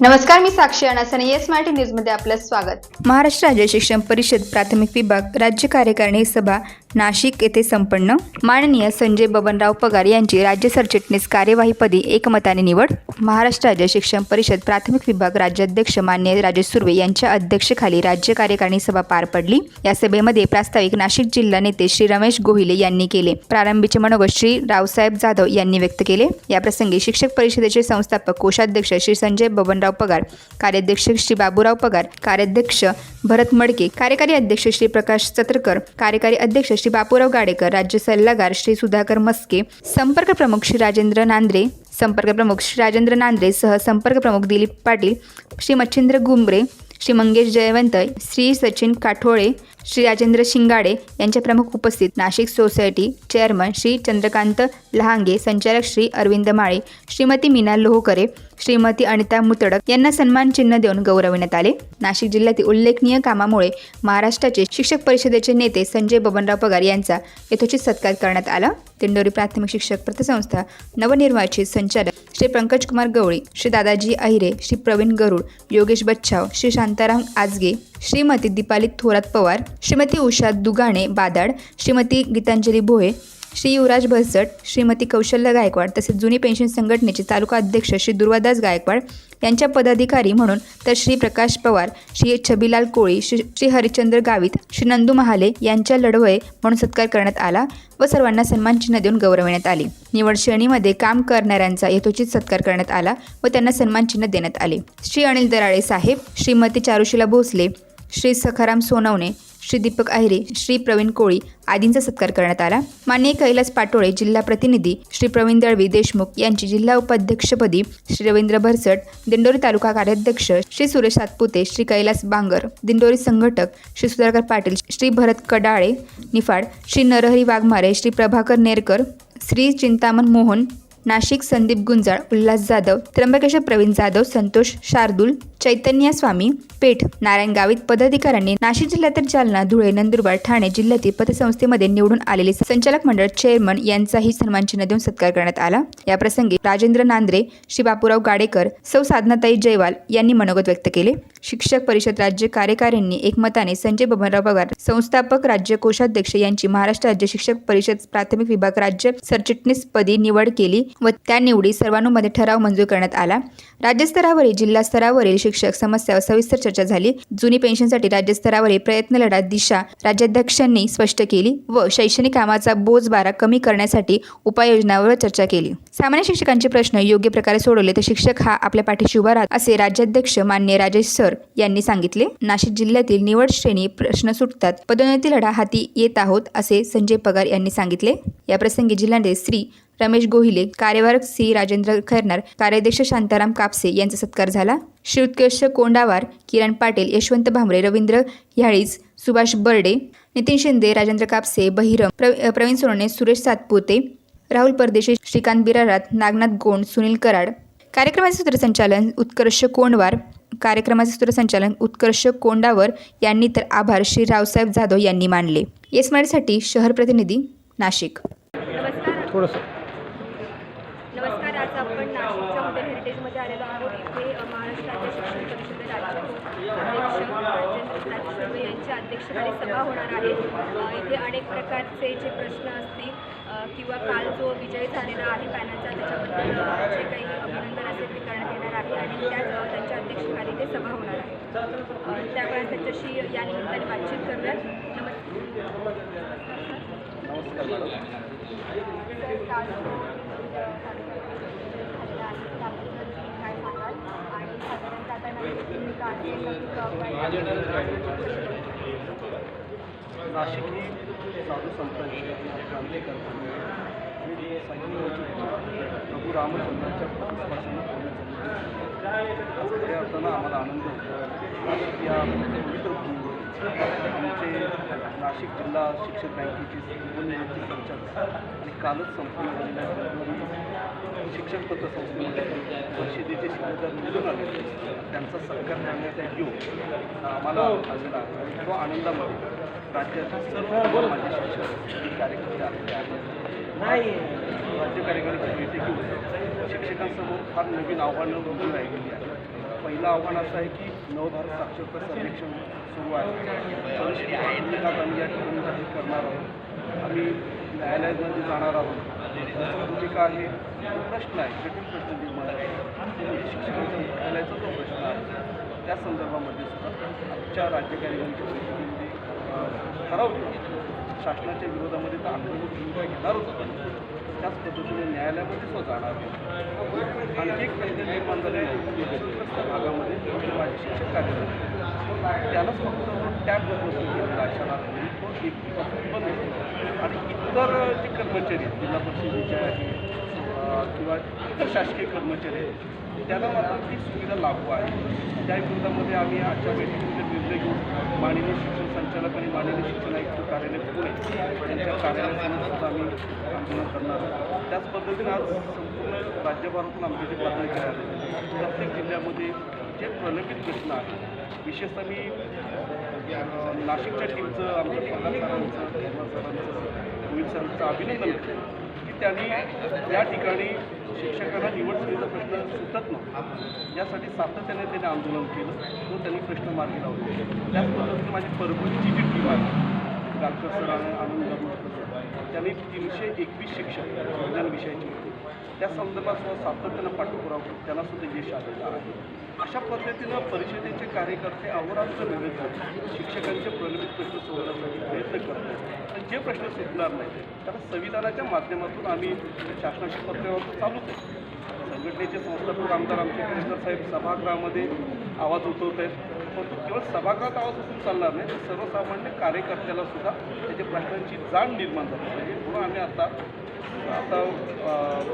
नमस्कार, मी साक्षी अनास आणि येस मराठी न्यूजमध्ये आपलं स्वागत. महाराष्ट्र राज्य शिक्षण परिषद प्राथमिक विभाग राज्य कार्यकारिणी सभा नाशिक येथे संपन्न. माननीय संजय बबनराव पगार यांची राज्य सरचिटणीस कार्यवाहीपदी एकमताने निवड. महाराष्ट्र राज्य शिक्षण परिषद प्राथमिक विभाग राज्याध्यक्ष मान्य राजेश सुर्वे यांच्या अध्यक्षतेखाली राज्य कार्यकारिणी सभा पार पडली. या सभेमध्ये प्रास्ताविक नाशिक जिल्हा नेते श्री रमेश गोहिले यांनी केले. प्रारंभीचे मनोगत श्री रावसाहेब जाधव यांनी व्यक्त केले. याप्रसंगी शिक्षक परिषदेचे संस्थापक कोषाध्यक्ष श्री संजय बबनराव पगार, कार्याध्यक्ष श्री बाबूराव पगार, कार्याध्यक्ष भरत मडके, कार्यकारी अध्यक्ष श्री प्रकाश चत्रकर, कार्यकारी अध्यक्ष श्री बापूराव गाडेकर, राज्य सल्लागार श्री सुधाकर मस्के, संपर्क प्रमुख श्री राजेंद्र नांद्रे, सह संपर्क प्रमुख दिलीप पाटील, श्री मच्छिंद्र गुंबरे, श्री मंगेश जयवंत, श्री सचिन काठोळे, श्री राजेंद्र शिंगाडे यांच्या प्रमुख उपस्थित नाशिक सोसायटी चेअरमन श्री चंद्रकांत लहांगे, संचालक श्री अरविंद माळे, श्रीमती मीना लोहकरे, श्रीमती अनिता मुतडक यांना सन्मान चिन्ह देऊन गौरविण्यात आले. नाशिक जिल्ह्यातील उल्लेखनीय कामामुळे महाराष्ट्राचे शिक्षक परिषदेचे नेते संजय बबनराव पगार यांचा यथोचित सत्कार करण्यात आला. दिंडोरी प्राथमिक शिक्षक पतसंस्था नवनिर्वाचित संचालक श्री पंकज कुमार गवळी, श्री दादाजी अहिरे, श्री प्रवीण गरुड, योगेश बच्छाव, श्री शांताराम आजगे, श्रीमती दीपाली थोरात पवार, श्रीमती उषा दुगाणे बादाड, श्रीमती गीतांजली भोये, श्री युवराज भरसट, श्रीमती कौशल्य गायकवाड तसेच जुनी पेन्शन संघटनेचे तालुका अध्यक्ष श्री दुर्वादास गायकवाड यांच्या पदाधिकारी म्हणून तर श्री प्रकाश पवार, श्री छबीलाल कोळी, श्री हरिश्चंद्र गावित, श्री नंदू महाले यांच्या लढवय म्हणून सत्कार करण्यात आला व सर्वांना सन्मान चिन्ह देऊन गौरविण्यात आले. निवड श्रेणीमध्ये काम करणाऱ्यांचा यथोचित सत्कार करण्यात आला व त्यांना सन्मान चिन्ह देण्यात आले. श्री अनिल दराळे साहेब, श्रीमती चारुशीला भोसले, श्री सखाराम सोनवणे, श्री दीपक अहिरे, श्री प्रवीण कोळी आदींचा सत्कार करण्यात आला. माननीय कैलास पाटोळे जिल्हा प्रतिनिधी, श्री प्रवीण दळवी देशमुख यांची जिल्हा उपाध्यक्षपदी, श्री रवींद्र भरसट दिंडोरी तालुका कार्याध्यक्ष, श्री सुरेश सातपुते, श्री कैलास बांगर दिंडोरी संघटक, श्री सुधाकर पाटील, श्री भरत कडाळे निफाड, श्री नरहरी वाघमारे, श्री प्रभाकर नेरकर, श्री चिंतामण मोहन नाशिक, संदीप गुंजाळ, उल्हास जाधव, त्र्यंबकेश्वर प्रवीण जाधव, संतोष शार्दूल, चैतन्य स्वामी पेठ, नारायण गावित पदाधिकाऱ्यांनी नाशिक जिल्ह्यातील जालना, धुळे, नंदुरबार, ठाणे जिल्ह्यातील पतसंस्थेमध्ये निवडून आलेले संचालक मंडळ चेअरमन यांचाही सन्मान चिन्ह देऊन सत्कार करण्यात आला. या प्रसंगी राजेंद्र नांद्रे, श्री बापूराव गाडेकर, सौ साधनाताई जयवाल यांनी मनोगत व्यक्त केले. शिक्षक परिषद राज्य कार्यकारिणी एकमताने संजय बबनराव पगार, संस्थापक राज्य कोषाध्यक्ष यांची महाराष्ट्र राज्य शिक्षक परिषद प्राथमिक विभाग राज्य सरचिटणीस पदी निवड केली व त्या निवडी सर्वानुमते ठराव मंजूर करण्यात आला. राज्यस्तरावरील, जिल्हा स्तरावरील शिक्षक समस्यावर सविस्तर चर्चा झाली. जुनी पेन्शनसाठी राज्यस्तरावरील प्रयत्न लढा दिशा राज्याध्यक्षांनी स्पष्ट केली व शैक्षणिक कामाचा बोजबारा कमी करण्यासाठी उपाययोजनांवर चर्चा केली. सामान्य शिक्षकांचे प्रश्न योग्य प्रकारे सोडवले तर शिक्षक हा आपल्या पाठीशी उभा राहतो असे राज्याध्यक्ष मान्य राजेश सर यांनी सांगितले. नाशिक जिल्ह्यातील निवड श्रेणी प्रश्न सुटतात, पदोन्नती लढा हाती येत आहोत असे संजय पगार यांनी सांगितले. या प्रसंगी जिल्हाधिकारी श्री रमेश गोहिले, कार्यवाहक श्री राजेंद्र खैरनार, कार्याध्यक्ष शांताराम कापसे यांचा सत्कार झाला. श्री उत्कर्ष कोंडावार, किरण पाटील, यशवंत भामरे, रवींद्र ह्याळीज, सुभाष बर्डे, नितीन शिंदे, राजेंद्र कापसे, बहिरम, प्रवीण सोनवणे, सुरेश सातपुते, राहुल परदेशी, श्रीकांत बिरारात, नागनाथ गोंड, सुनील कराड. कार्यक्रमाचे सूत्रसंचालन उत्कर्ष कोंडावर यांनी तर आभार श्री रावसाहेब जाधव यांनी मानले. येस मराठीसाठी शहर प्रतिनिधी नाशिक. नमस्कार. आज आपण नाशिकच्या हॉटेल हेरिटेजमध्ये आलेलो आहोत. इथे महाराष्ट्र राज्य शिक्षण परिषद अध्यक्ष राजेंद्र यांच्या अध्यक्षतेखाली सभा होणार आहे. इथे अनेक प्रकारचे जे प्रश्न असतील किंवा काल जो विजय झालेला आहे पॅनलचा त्याच्याबद्दल जे काही अभिनंदन असेल ते करण्यात येणार आहे आणि त्यांच्या अध्यक्षतेखाली ते सभा होणार आहे. त्यामुळे त्यांच्याशी या निमित्ताने बातचीत करूयात. नाशिक ही साधू संतांची क्रांतिकारक प्रभू रामचंद्रांच्या पासून खऱ्या अर्थानं आम्हाला आनंद होतो. या पवित्र आमचे नाशिक जिल्हा शिक्षक बँकेचे नवनियुक्त संचालक आणि कालच संपन्न झालेल्या शिक्षक पतसंस्थेमध्ये परिषदेचे शिक्षक निवडून आले त्यांचा सत्कार करण्याचा योग आम्हाला आलेला आहे आणि तो आनंदामध्ये राज्यातील सर्व माझे शिक्षक कार्यकर्ते आलेले आहेत. राज्य कार्यकारिणी समिती घेऊन शिक्षकांसमोर फार नवीन आव्हानं उभी राहिलेली आहेत. पहिलं आव्हान असं आहे की नवभारत साक्षरता सर्वेक्षण सुरू आहे. परिषदेच्या आम्ही या ठिकाणी जाहीर करणार आहोत. आम्ही न्यायालयामध्ये जाणार आहोत. त्याची भूमिका आहे, जो प्रश्न आहे, जटिल प्रश्न निर्माण आहे, तो म्हणजे शिक्षकांच्या मुख्यालयाचा जो प्रश्न आहे त्या संदर्भामध्ये सुद्धा आमच्या राज्यकार्यकारिणीच्या बैठकीमध्ये ठराव घेऊन शासनाच्या विरोधामध्ये तर आक्रमक भूमिका घेणारच होतं. त्याच पद्धतीने न्यायालयामध्ये सुद्धा जाणार आहे. आणखी एक प्रश्न निर्माण झालेला आहे दुष्प्रस्त भागामध्ये जे माझे शिक्षक कार्यरत त्यालाच फक्त टॅब उपलब्ध केलेला आहे शाळांमध्ये तो 1 पासून बंद होतो. आणि इतर जे कर्मचारी आहेत जिल्हा परिषदेचे आहेत किंवा इतर शासकीय कर्मचारी आहेत त्याला मात्र ती सुविधा लागू आहे. त्या विरोधामध्ये आम्ही आजच्या बैठकीमध्ये निर्णय घेऊन माननीय शिक्षण संचालक आणि माननीय शिक्षण आयुक्त कार्यालय पुणे यांच्या कार्यालयासमोर सुद्धा आम्ही आंदोलन करणार आहोत. त्याच पद्धतीने आज संपूर्ण राज्यभरातून आमचे जे पदाधिकारी आले प्रत्येक जिल्ह्यामध्ये जे प्रलंबित प्रश्न आहेत विशेषतः मी नाशिकच्या टीमचं आमच्या पगार सरांचं निर्मल सरांचं रोहित सरांचं अभिनंदन करतो की त्यांनी या ठिकाणी शिक्षकांना निवड सुविधा प्रश्न सुटत नव्हता यासाठी सातत्याने त्यांनी आंदोलन केलं तो त्यांनी प्रश्न मार्गी लावले. त्याच पद्धतीने माझी परभणीची जी टीम आहे गाडकर सर आणि आनंद सर त्यांनी 321 शिक्षक विज्ञान विषयाचे होते त्या संदर्भात सुद्धा सातत्यानं पाठपुरावा करून त्यांनासुद्धा यश आलेलं आहे. अशा पद्धतीनं परिषदेचे कार्यकर्ते अहोरात्र मेहनत करतात शिक्षकांचे प्रलंबित प्रश्न सोडवण्यासाठी प्रयत्न करतात आणि जे प्रश्न सुटणार नाही त्याला संविधानाच्या माध्यमातून आम्ही शासनाच्या पत्रावर चालूच आहे. संघटनेचे संस्थापक आमदार आमचे केसकर साहेब सभागृहामध्ये आवाज उठवत आहेत परंतु केवळ सभागृहात आवाज उठून चालणार नाही तर सर्वसामान्य कार्यकर्त्याला सुद्धा त्याच्या प्रश्नांची जाण निर्माण झाली पाहिजे. म्हणून आम्ही आता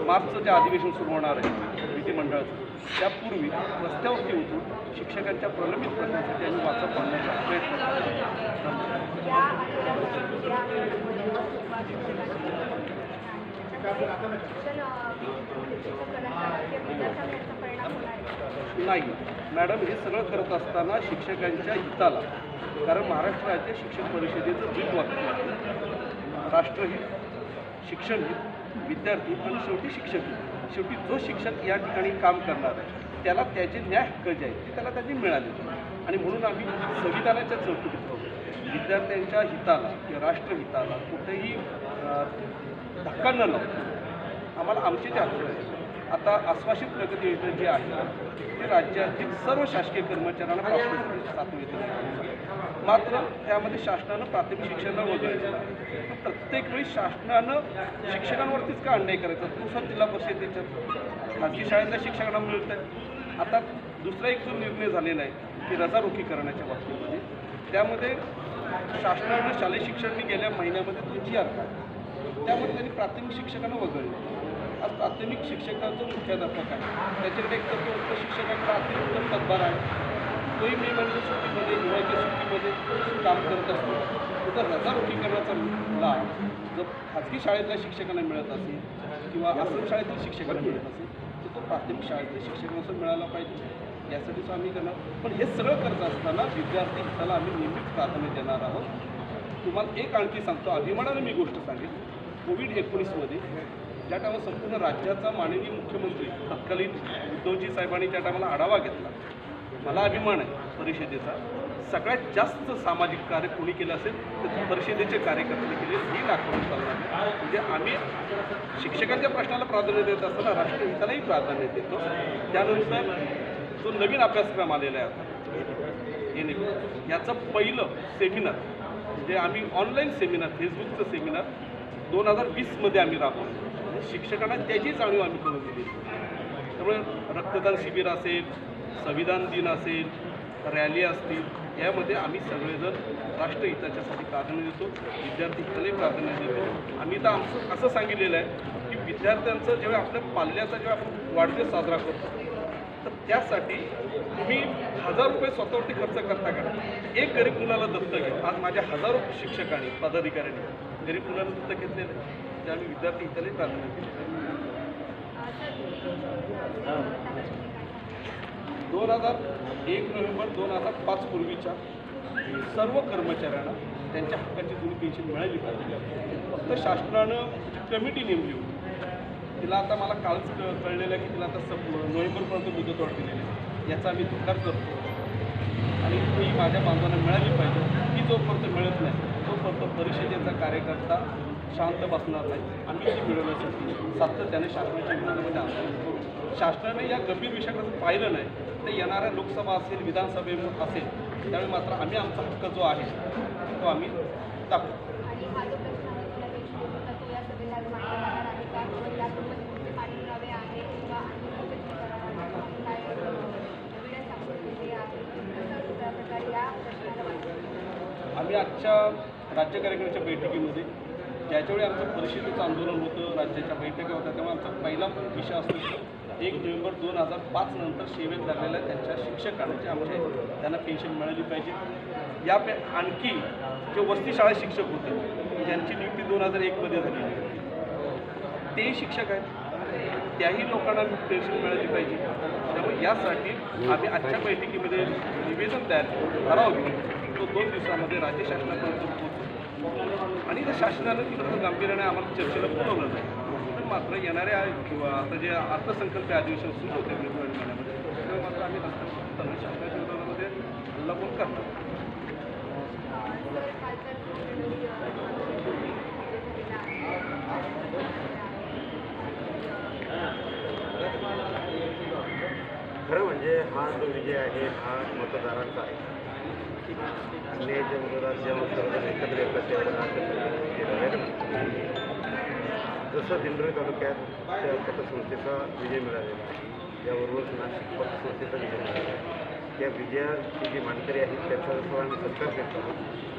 मार्चचं जे अधिवेशन सुरू होणार आहे विधिमंडळाचं त्यापूर्वी रस्त्यावरती उतरून शिक्षकांच्या प्रलंबित प्रश्नांसाठी आम्ही वाचा पाडण्याचा प्रयत्न नाही मॅडम हे सगळं करत असताना शिक्षकांच्या हिताला कारण महाराष्ट्र राज्य शिक्षक परिषदेचं ब्रीद वाक्य आहे राष्ट्रहित शिक्षण हित विद्यार्थी आणि शेवटी शिक्षक हित. शेवटी जो शिक्षक या ठिकाणी काम करणार आहे त्याला त्याचे न्याय हक्क जे आहेत ते त्याला त्यांनी मिळाले आणि म्हणून आम्ही संविधानाच्या चौकटीत राहतो विद्यार्थ्यांच्या हिताला किंवा राष्ट्रहिताला कुठेही धक्का न लावतो आम्हाला आमचे जे हक्क आहेत आता आश्वासित प्रगती योजना जी आहे ते राज्यातील सर्व शासकीय कर्मचाऱ्यांना प्राप्त झाली 7 वेतन मात्र त्यामध्ये शासनानं प्राथमिक शिक्षणाला वगळायचं आहे. प्रत्येक वेळी शासनानं शिक्षकांवरतीच का अन्याय करायचा दुसरा जिल्हा परिषदेच्या खाजगी शाळेतल्या शिक्षकांना मिळत आहे. आता दुसरा एक जो निर्णय झालेला आहे की रजा रोखी करण्याच्या बाबतीमध्ये त्यामध्ये शासनानं शालेय शिक्षण गेल्या महिन्यामध्ये त्याची आहे त्यामध्ये त्यांनी प्राथमिक शिक्षकांना वगळलं. आज प्राथमिक शिक्षकांचा मुख्याध्यापक आहे त्याच्याकडे एक तर तो उपशिक्षकांचा अतिरिक्त पदभार आहे तोही मे महिन्याच्या सुट्टीमध्ये हिवाळ्याच्या सुट्टीमध्ये काम करत असतो तर रजा रोखी करण्याचा लाभ जर खाजगी शाळेतल्या शिक्षकांना मिळत असेल किंवा आश्रम शाळेतील शिक्षकांना मिळत असेल तर तो प्राथमिक शाळेतल्या शिक्षकांना मिळाला पाहिजे यासाठीच आम्ही करणार. पण हे सगळं करत असताना विद्यार्थी हिताला आम्ही नेहमीच प्राधान्य देणार आहोत. तुम्हाला एक आणखी सांगतो अभिमानाने मी गोष्ट सांगेन कोविड-19मध्ये ज्या टायमाला संपूर्ण राज्याचा माननीय मुख्यमंत्री तत्कालीन उद्धवजी साहेबांनी ज्या टायमाला आढावा घेतला मला अभिमान आहे परिषदेचा सगळ्यात जास्त सामाजिक कार्य कोणी केलं असेल तर परिषदेचे कार्यकर्ते केले ही दाखवून चालणार आहे. म्हणजे आम्ही शिक्षकांच्या प्रश्नाला प्राधान्य देत असताना राष्ट्रहितालाही प्राधान्य देतो. त्यानंतर जो नवीन अभ्यासक्रम आलेला आहे हे याचं पहिलं सेमिनार म्हणजे आम्ही ऑनलाईन सेमिनार फेसबुकचं सेमिनार 2020मध्ये आम्ही राबवलं शिक्षकांना त्याची जाणीव आम्ही करून दिली. त्यामुळे रक्तदान शिबिर असेल संविधान दिन असेल रॅली असतील यामध्ये आम्ही सगळेजण राष्ट्रहिताच्यासाठी प्राधान्य देतो विद्यार्थी हितालाही प्राधान्य देतो. आम्ही तर आमचं असं सांगितलेलं आहे की विद्यार्थ्यांचं जेव्हा आपल्या पाल्याचा जेव्हा आपण वाढदिवस साजरा करतो तर त्यासाठी तुम्ही 1000 रुपये स्वतःवरती खर्च करता का एक गरीब मुलाला दत्तक घ्या. आज माझ्या हजारो शिक्षकांनी पदाधिकाऱ्यांनी गरीब मुलाला दत्तक घेतलेलं आहे ते आम्ही विद्यार्थी हितालाही प्राधान्य देतो. 2001 नोव्हेंबर 2005 पूर्वीच्या सर्व कर्मचाऱ्यांना त्यांच्या हक्काची जुनी पेन्शन मिळाली पाहिजे. फक्त शासनानं कमिटी नेमली होती तिला आता मला कालच कळलेलं आहे की तिला आता नोव्हेंबरपर्यंत मुदतवाढ दिलेली आहे. याचा आम्ही धुकार करतो आणि ही माझ्या बांधवांना मिळाली पाहिजे. ही जोपर्यंत मिळत नाही तोपर्यंत परिषदेचा कार्यकर्ता शांत बसणार नाही. आम्ही ती मिळवण्यासाठी सातत्याने शासनाच्या विरोधामध्ये आंदोलन करू. शासनाने या गंभीर विषयाकडे पाहिलं नाही तर येणाऱ्या लोकसभा असेल, विधानसभे असेल, त्यावेळी मात्र आम्ही आमचा हक्क जो आहे तो आम्ही दाखवू. आणि हा जो प्रश्न आहे तुला देखील होता तो या सभेला आज मांडला जाणार आहे का किंवा त्यासोबत कोणते पाठपुरावे आहे किंवा आणखी कोणते काय एव्हिडन्स सापडलेले आहे तसंच त्या प्रकारे या प्रश्नाला वाटतं. आम्ही आजच्या राज्य कार्यकारिणीच्या बैठकीमध्ये ज्याच्यावेळी आमचं परिषदेचं आंदोलन होतं, राज्याच्या बैठका होत्या, तेव्हा आमचा पहिला विषय असतो की 1 नोव्हेंबर 2005 नंतर सेवेत लागलेल्या त्यांच्या शिक्षकांचे त्यांना पेन्शन मिळाली पाहिजे. आणखी जे वसती शाळा शिक्षक होते ज्यांची नियुक्ती 2001मध्ये झालेली होती तेही शिक्षक आहेत, त्याही लोकांना पेन्शन मिळाली पाहिजे. त्यामुळे यासाठी आम्ही आजच्या बैठकीमध्ये निवेदन तयार केलं, ठराव घेऊन तो 2 दिवसामध्ये राज्य शासनापर्यंत पोहोचतो आणि जर शासनानं तिथं गांभीर्याने आम्हाला चर्चेला बोलवलं नाही तर मात्र येणाऱ्या किंवा आता जे अर्थसंकल्प अधिवेशन सुरू होते फेब्रुवारी महिन्यामध्ये तेव्हा मात्र आम्ही शासनाच्या विरोधामध्ये हल्ला पण करणार. खरं म्हणजे हा जो विजय आहे हा मतदारांचा आहे. अन्यायाच्या विरोधात जेव्हा सर्वजण एकत्र येतात तेव्हा जसं दिंडोरी तालुक्यात त्या पतसंस्थेचा विजय मिळालेला आहे, याबरोबर नाशिक पतसंस्थेचा विजय मिळालेला आहे. त्या विजयाची जी मानकरी आहेत त्यांचा जसं आम्ही सत्कार करतो,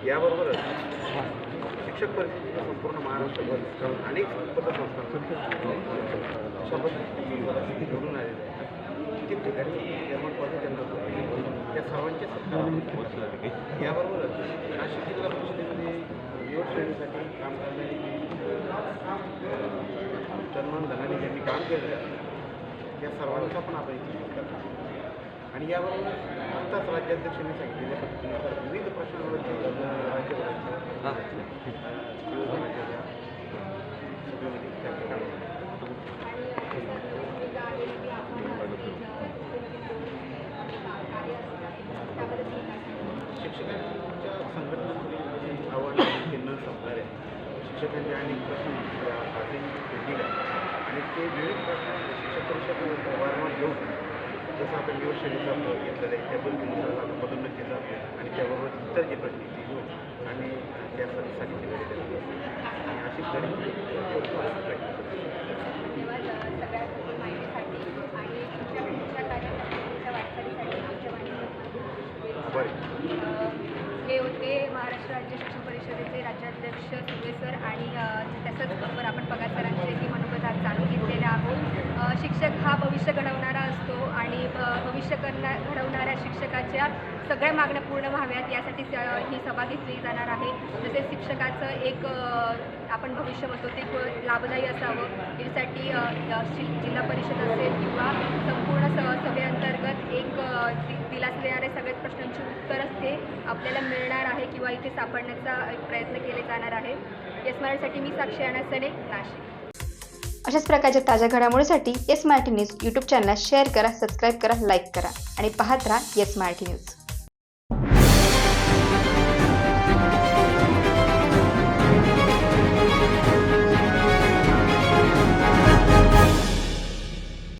याबरोबरच शिक्षक परिषदेचा संपूर्ण महाराष्ट्रभर अनेक पतसंस्था अशा पद्धतीने निवडून आलेले आहेत. किती ठिकाणी चेअरमन पद त्यांना या सर्वांचे सत्कार. याबरोबरच नाशिक जिल्हा परिषदेमध्ये निवड श्रेणीसाठी काम करणारी चन्मन धनाने ज्यांनी काम केलेलं आहे या सर्वांचा पण आपण इथे करतो. आणि याबरोबर आत्ताच राज्याध्यक्षांनी सांगितलेल्या पद्धतीनुसार विविध प्रश्नांवरती राज्यभराच्या शिक्षकांच्या संघटनांमध्ये जे आव्हानं न संपणारे शिक्षकांचे अनेक प्रश्न आजही पेंडिंग आहे आणि ते विविध प्रश्न शिक्षक परिषद वारंवार घेऊन जसं आपण निवड श्रेणीचा घेतलेलं आहे त्या पद्धतीनुसार आता पदोन्नतीचा आणि त्याबरोबर इतर जे प्रश्न ते घेऊन आणि त्यासाठी केलेले आणि अशीच गणित सगळ्या माहितीसाठी आणि तुमच्या कार्यासाठी तुमच्या वाटचालीसाठी आमच्या हे होते महाराष्ट्र राज्य शिक्षण परिषदेचे राज्याध्यक्ष सुर्वे सर आणि तसंच बरोबर आपण पगार सरांचे मनोगत आज जाणून घेतलेले आहोत. शिक्षक हा भविष्य घडवणारा असतो आणि भविष्य घडवणाऱ्या शिक्षकाच्या सगळ्या मागण्या पूर्ण व्हाव्यात यासाठी ही सभा घेतली जाणार आहे. तसेच शिक्षकाचं एक आपण भविष्य म्हणतो ते लाभदायी असावं यासाठी जिल्हा परिषद असेल किंवा संपूर्ण सभेअंतर्गत एक दिलास देणारे सगळ्याच प्रश्नांची उत्तरच ते आपल्याला मिळणार आहे किंवा इथे सापडण्याचा एक प्रयत्न केले जाणार आहे. एस मराठीसाठी मी साक्षी अनासने, नाशिक. अशाच प्रकारच्या ताज्या घडामोडीसाठी S Marathi news YouTube channel share करा, सबस्क्राईब करा, लाईक करा आणि पाहत राहा एस मराठी न्यूज.